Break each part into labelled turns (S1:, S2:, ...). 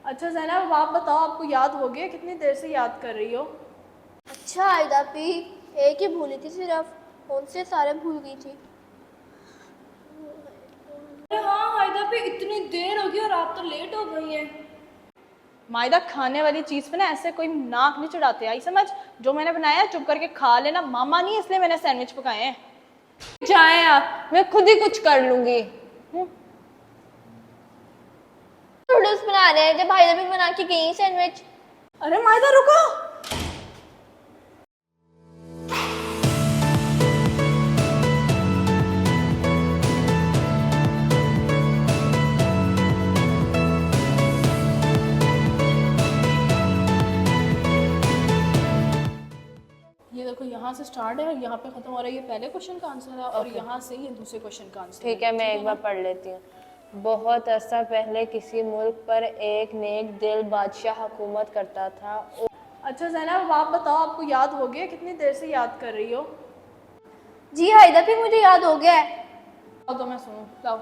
S1: अच्छा ज़ैनब, आप बताओ, आपको याद हो गया? कितनी देर से याद कर रही हो?
S2: अच्छा आयदा पी, एक ही भूली थी सिर्फ, उनसे सारे भूल गई थी।
S1: अरे हाँ मायदा पे, इतनी देर हो गई और आप तो लेट हो गई हैं। मायदा, खाने वाली चीज़ पे ना ऐसे कोई नाक नहीं चढ़ाते, आई समझ? जो मैंने बनाया है चुप करके खा लेना। मामा नहीं, इसलिए मैंने सैंडविच पकाए हैं।
S3: जाए आप, मैं खुद ही कुछ कर लूंगी।
S2: नूडल्स बना रहे हैं जब भाई भी बना के गई सैंडविच।
S1: अरे मायदा रुको। ये देखो, यहाँ से स्टार्ट है, यहाँ पे खत्म हो रहा है। ये पहले क्वेश्चन का आंसर है और यहाँ से ये दूसरे क्वेश्चन का आंसर
S3: ठीक है, मैं एक बार पढ़ लेती हूँ। बहुत अरसा पहले किसी मुल्क पर एक नेक दिल बादशाह हुकूमत करता था।
S1: अच्छा ज़ैनब, आप बताओ, आपको याद हो गया? कितनी देर से याद कर रही हो?
S2: जी आयदा पी, मुझे याद हो गया है।
S1: तो मैं सुनूं, लाओ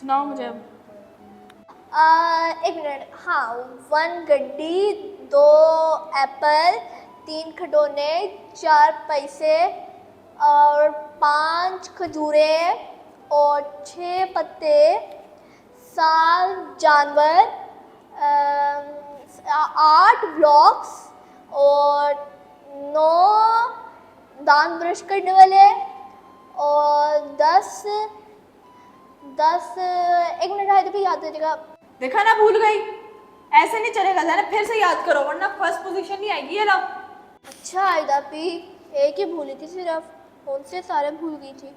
S1: सुनाओ मुझे अब।
S2: एक मिनट। हाँ, 1 गड्डी, 2 एप्पल, 3 खिलौने, 4 पैसे और 5 खजूरें और 6 पत्ते, 7 जानवर, 8 ब्लॉक्स और 9 दांत ब्रश करने वाले और 10 एक मिनट आए तो याद दीजिएगा।
S1: देखा ना, भूल गई। ऐसे नहीं चलेगा ज़ैनब, फिर से याद करो वरना फर्स्ट पोजीशन नहीं आएगी। ये लो।
S2: अच्छा आयदा पी, एक ही भूली थी सिर्फ, उनसे सारे भूल गई थी।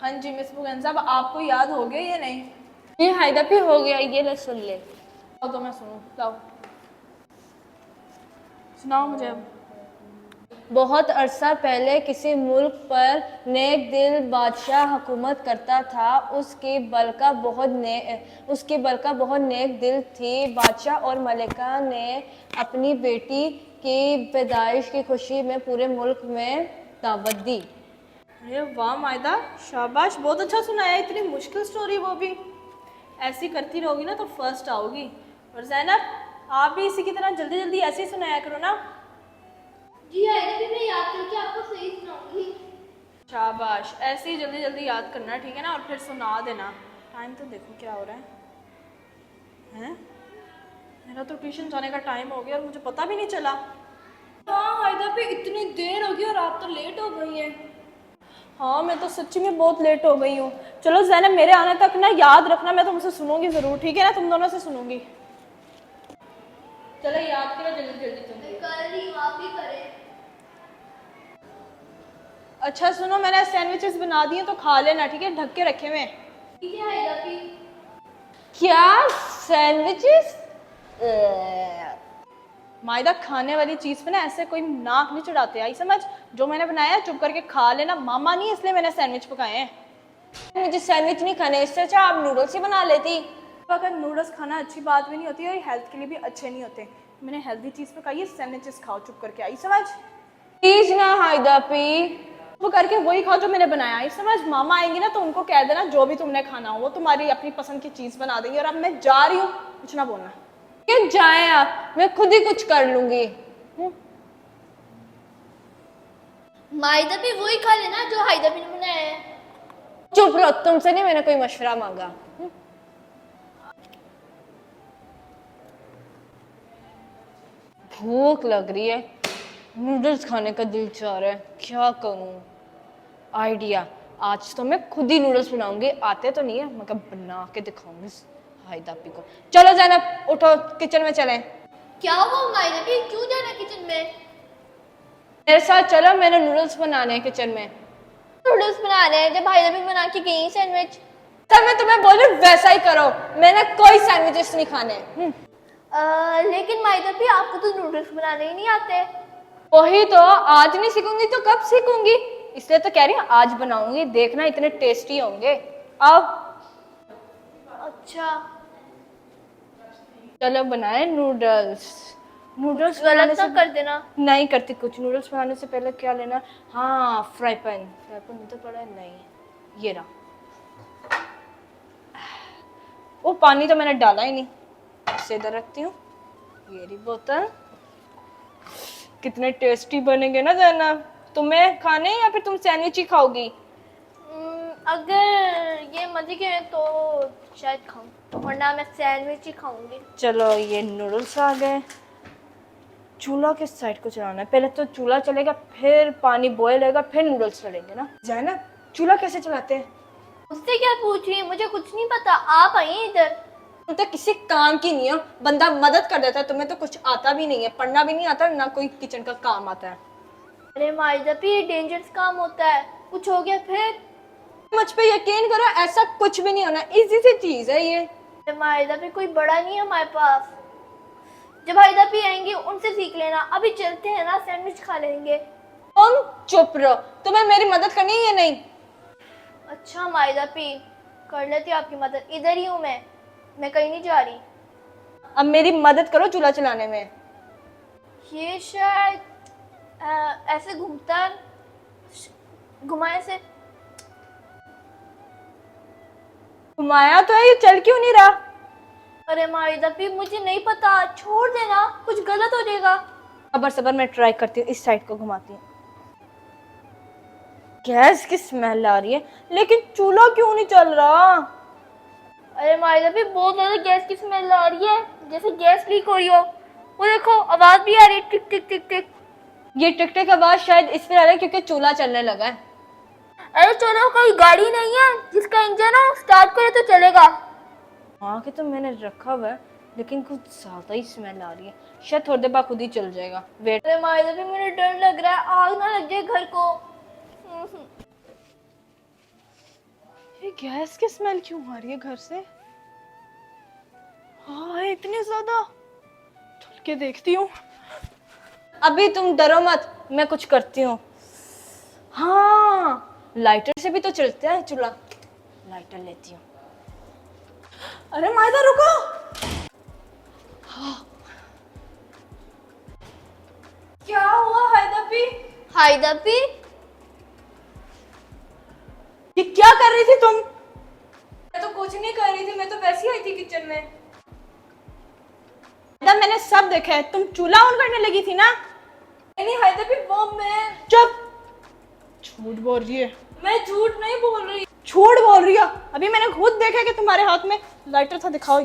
S1: हाँ जी मिस बुगन साहब, आपको याद हो गया ये नहीं?
S3: ये हायदा भी हो गया, ये ले सुन ले।
S1: तो मैं सुनूं, लाओ सुनाओ मुझे अब।
S3: बहुत अरसा पहले किसी मुल्क पर नेक दिल बादशाह हुकूमत करता था। उसकी बलका बहुत नेक दिल थी। बादशाह और मलिका ने अपनी बेटी की पैदाइश की खुशी में पूरे मुल्क में दावत दी।
S1: अरे वाह मायदा, शाबाश, बहुत अच्छा सुनाया। इतनी मुश्किल स्टोरी, वो भी। ऐसी करती रहोगी ना तो फर्स्ट आओगी। और ज़ैनब, आप भी इसी की तरह जल्दी जल्दी ऐसे ही सुनाया करो ना।
S2: जी आयदा पी, मैं याद करके आपको सही सुनाऊंगी।
S1: शाबाश, ऐसे ही जल्दी जल्दी याद करना, ठीक है ना? और फिर सुना देना। टाइम तो देखो क्या हो रहा है? मेरा तो ट्यूशन जाने का टाइम हो गया और मुझे पता भी नहीं चला। हाँ हायदा पे, इतनी देर हो गई और आप तो लेट हो गई हैं। हाँ, मैं तो सच्ची में बहुत लेट हो गई हूँ। चलो ज़ैनब, मेरे आने तक ना याद रखना, मैं तुमसे सुनूंगी ज़रूर, ठीक है ना? तुम दोनों से सुनूंगी। चलो याद करो जल्दी जल्दी तुम।
S2: कर रही हूँ, आप भी करें।
S1: अच्छा सुनो, मैंने सैंडविचेस बना दिए तो खा लेना, ठीक है? ढक के रखे हुए।
S2: ठीक है आयदा पी।
S3: क्या सैंडविचेस?
S1: मायदा, खाने वाली चीज़ पे ना ऐसे कोई नाक नहीं चढ़ाते, आई समझ? जो मैंने बनाया है चुप करके खा लेना। मामा नहीं, इसलिए मैंने सैंडविच पकाए हैं।
S3: मुझे सैंडविच नहीं खाने, इससे अच्छा आप नूडल्स ही बना लेती।
S1: अगर नूडल्स खाना अच्छी बात भी नहीं होती और हेल्थ के लिए भी अच्छे नहीं होते। मैंने हेल्दी चीज़ पकाई है, सैंडविचेस खाओ चुप करके, आई समझ?
S3: प्लीज ना हायदा पी।
S1: वो करके वही खाओ जो मैंने बनाया, आई समझ? मामा आएंगी ना तो उनको कह देना जो भी तुमने खाना हो वो तुम्हारी अपनी पसंद की चीज़ बना देंगी। और अब मैं जा रही हूँ, कुछ ना बोलना।
S3: क्या जाए आप, मैं खुद ही कुछ कर लूंगी।
S2: मायदा भी वही खा लेना जो हायदा भी ने बनाया है।
S3: चुप रहो, तुमसे नहीं मैंने कोई मशवरा मांगा। भूख लग रही है, नूडल्स खाने का दिल चाह रहा है, क्या करूं? आइडिया, आज तो मैं खुद ही नूडल्स बनाऊंगी। आते तो नहीं है मगर बना के दिखाऊंगी हायदापी को। चलो ज़ैनब, उठो, किचन में चलें।
S2: क्या हुआ मायदा भी, क्यों जाना किचन में?
S3: मेरे साथ चलो, मैंने नूडल्स बनाने हैं किचन में।
S2: नूडल्स बना रहे हैं जब भाई भी बना के गई सैंडविच।
S3: तब मैं तुम्हें बोल रही हूँ वैसा ही करो, मैंने कोई सैंडविचेस नहीं खाने।
S2: लेकिन मायदा भी, आपको तो नूडल्स बनाने ही नहीं आते।
S3: वही तो, आज नहीं सीखूंगी तो कब सीखूंगी, इसलिए तो कह रही हूँ आज बनाऊंगी, देखना इतने टेस्टी होंगे। आओ।
S2: अच्छा,
S3: चलो बनाए नूडल्स। नूडल्स
S2: गलत
S3: बनाने
S2: ना
S3: से
S2: कर देना।
S3: नहीं करती कुछ। नूडल्स बनाने से पहले क्या लेना? हाँ, फ्राई पैन। फ्राई पैन तो पड़ा है नहीं, ये रहा। पानी तो मैंने डाला ही नहीं। इसे इधर रखती हूँ। ये रही बोतल। कितने टेस्टी बनेंगे ना जैनब। तुम्हें खाने या फिर तुम सैंडविच ही खाओगी?
S2: अगर ये मजे के तो शायद खाऊं, वरना मैं सैंडविच ही खाऊंगी।
S3: चलो ये नूडल्स आ गए। चूल्हा किस साइड को चलाना है? पहले तो चूल्हा चलेगा, फिर पानी बॉयल होगा, फिर नूडल्स चलेंगे ना। जैनब चूल्हा कैसे चलाते हैं?
S2: उससे क्या पूछ रही है? मुझे कुछ नहीं पता, आप आइए इधर।
S3: तुम तो किसी काम की नहीं हो। बंदा मदद कर देता है, तुम्हें तो कुछ आता भी नहीं है, पढ़ना भी नहीं आता, ना कोई किचन का काम आता है।
S2: अरे माइदा भी ये डेंजरस काम होता है, कुछ हो गया फिर?
S3: मुझ पे यकीन करो, ऐसा कुछ भी नहीं होना। इजी सी चीज है ये।
S2: अरे माइदा भी कोई बड़ा नहीं है हमारे पास। जब हाइदा भी आएंगे उनसे सीख लेना। अभी चलते हैं ना, सैंडविच खा लेंगे।
S3: तुम चुप रहो। तुम्हें मेरी मदद करनी है या नहीं?
S2: अच्छा माइदा पी, कर लेती हूँ आपकी मदद। इधर ही हूँ मैं कहीं नहीं जा रही।
S3: अब मेरी मदद करो चूल्हा चलाने में।
S2: ये शायद ऐसे घूमता है, घुमाए से।
S3: घुमाया तो है, ये चल क्यों नहीं रहा?
S2: अरे माइदा पी, मुझे नहीं पता, छोड़ देना, कुछ गलत हो जाएगा।
S3: सबर सबर, मैं ट्राई करती हूँ, इस साइड को घुमाती हूँ। गैस की स्मेल आ रही है, लेकिन चूल्हा क्यों नहीं चल रहा?
S2: अरे माइदा पी, बहुत ज्यादा गैस की स्मेल आ रही है, जैसे गैस लीक हो रही हो। वो देखो, आवाज भी आ रही है, टिक टिक टिक टिक।
S3: ये टिक टिक आवाज शायद इसलिए आ रहा है क्योंकि चूल्हा चलने लगा है।
S2: अरे चलो, कोई गाड़ी नहीं है जिसका इंजन हो, स्टार्ट करे तो चलेगा।
S3: हाँ कि तो मैंने रखा हुआ है, लेकिन कुछ ज्यादा ही स्मेल आ रही है। शायद थोड़ी देर बाद खुद ही चल जाएगा। वेट।
S2: अरे माइदा पी, मुझे डर लग रहा है, आग ना लग जाए घर को।
S1: ये गैस की स्मेल क्यों आ रही है घर से? हाँ, इतनी ज्यादा। चल के देखती हूँ।
S3: अभी तुम डरो मत, मैं कुछ करती हूँ। हाँ, लाइटर से भी तो चलता है चूल्हा। लाइटर लेती हूँ।
S1: अरे माइदा रुको। क्या हुआ हायदा पी?
S2: हाइदा पी,
S1: ये क्या कर रही थी तुम? मैं तो कुछ नहीं कर रही थी, मैं तो वैसे ही आई थी किचन में।
S3: मैंने सब देखा है, तुम चूल्हा ऑन करने लगी थी ना?
S1: नहीं हायदा पी, वो मैं
S3: चुप। झूठ बोल रही है।
S1: मैं झूठ नहीं बोल रही।
S3: झूठ बोल रही हो। अभी मैंने खुद देखा कि तुम्हारे हाथ में लाइटर था। दिखाओ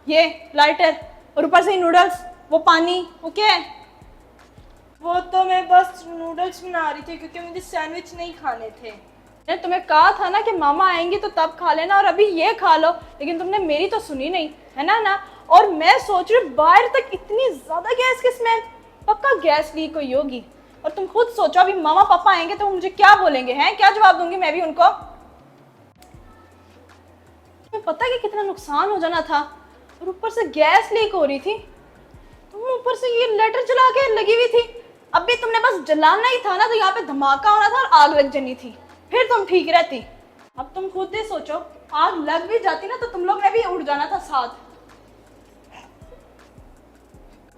S3: ये लाइटर, और ऊपर से नूडल्स, वो पानी, वो क्या है?
S1: वो तो मैं बस नूडल्स बना रही थी क्योंकि मुझे सैंडविच नहीं खाने थे।
S3: मैंने तुम्हें कहा था ना कि मामा आएंगे तो तब खा लेना, और अभी ये खा लो, लेकिन तुमने मेरी तो सुनी नहीं, है ना? और मैं सोच रही हूँ बाहर तक इतनी ज्यादा गैस की स्मेल, पक्का गैस लीक हुई होगी। और तुम खुद सोचो, अभी मामा पापा आएंगे तो मुझे क्या बोलेंगे, हैं? क्या जवाब दूंगी मैं भी उनको? तुम्हें पता है कि कितना नुकसान हो जाना था, और ऊपर से गैस लीक हो रही थी। तुम ऊपर से ये लेटर जला के लगी हुई थी। अभी तुमने बस जलाना ही था ना, तो यहाँ पे धमाका होना था और आग लग जानी थी, फिर तुम ठीक रहती। अब तुम खुद ही सोचो, आग लग भी जाती ना तो तुम लोग ने भी उड़ जाना था साथ।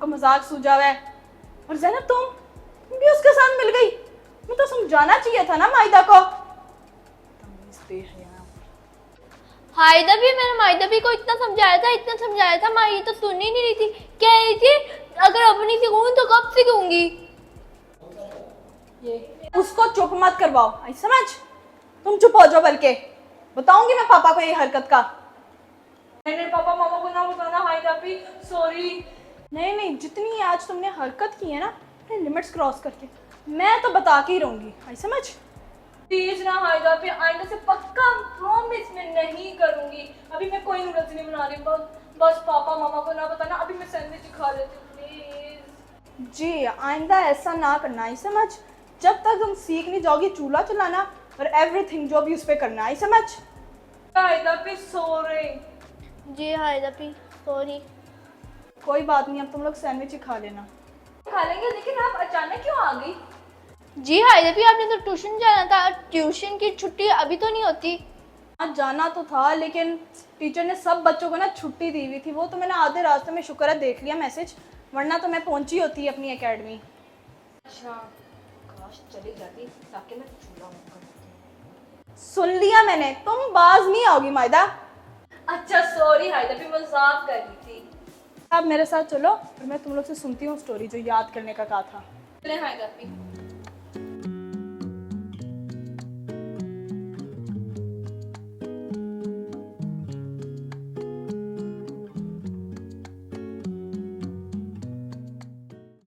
S3: को मजाक सूझा हुआ है। और ज़ैनब तुम भी उसके साथ मिल गई। मैं तो समझाना चाहिए था ना माइदा को।
S2: हाइदा भी, मैंने माइदा भी को इतना समझाया था, माँ ये तो सुन ही नहीं रही थी। कह रही थी अगर अपनी से कहूँ तो कब से कहूंगी।
S3: ये उसको चुप मत करवाओ, आई समझ? तुम चुप हो जाओ, बल्कि बताऊंगी मैं पापा को ये हरकत का।
S1: नहीं पापा, मामा को ना बताना हाइदा पी, सॉरी।
S3: नहीं, जितनी आज तुमने हरकत की है ना, अपने लिमिट्स क्रॉस करके, मैं तो बता के ही रहूंगी, आई समझ?
S1: प्लीज ना हाइदा पी, आइंदा से पक्का प्रॉमिस मैं नहीं करूंगी। अभी मैं कोई नूडल्स नहीं बना रही, बस पापा मामा को ना बताना। अभी मैं सैंडविच खा लेती हूँ प्लीज।
S3: जी, आइंदा ऐसा ना करना, आई समझ? जब तक तुम सीख नहीं जाओगी चूल्हा चलाना और एवरीथिंग जो भी उस पर करना, आई समझ?
S1: हाइदा पी सॉरी।
S2: जी हाइदा पी, सॉरी।
S3: कोई बात नहीं, अब तुम लोग सैंडविच ही खा लेना।
S1: खा लेंगे, लेकिन आप अचानक क्यों आ गई?
S2: जी हाइदा पी, आपने तो ट्यूशन जाना था, ट्यूशन की छुट्टी अभी तो नहीं होती।
S3: हाँ जाना तो था, लेकिन टीचर ने सब बच्चों को ना छुट्टी दी हुई थी। वो तो मैंने आधे रास्ते में शुक्र है देख लिया मैसेज, वरना तो मैं पहुंची होती अपनी एकेडमी।
S1: अच्छा, काश चली जाती ताकि मैं चूल्हा ऑन कर देती।
S3: सुन लिया मैंने, तुम बाज नहीं आओगी मायदा।
S1: अच्छा सॉरी हाइदा भी मजाक कर रही थी। अब मेरे साथ चलो और मैं तुम लोग से सुनती हूँ स्टोरी जो याद करने का कहा था।
S3: चले हाइदा भी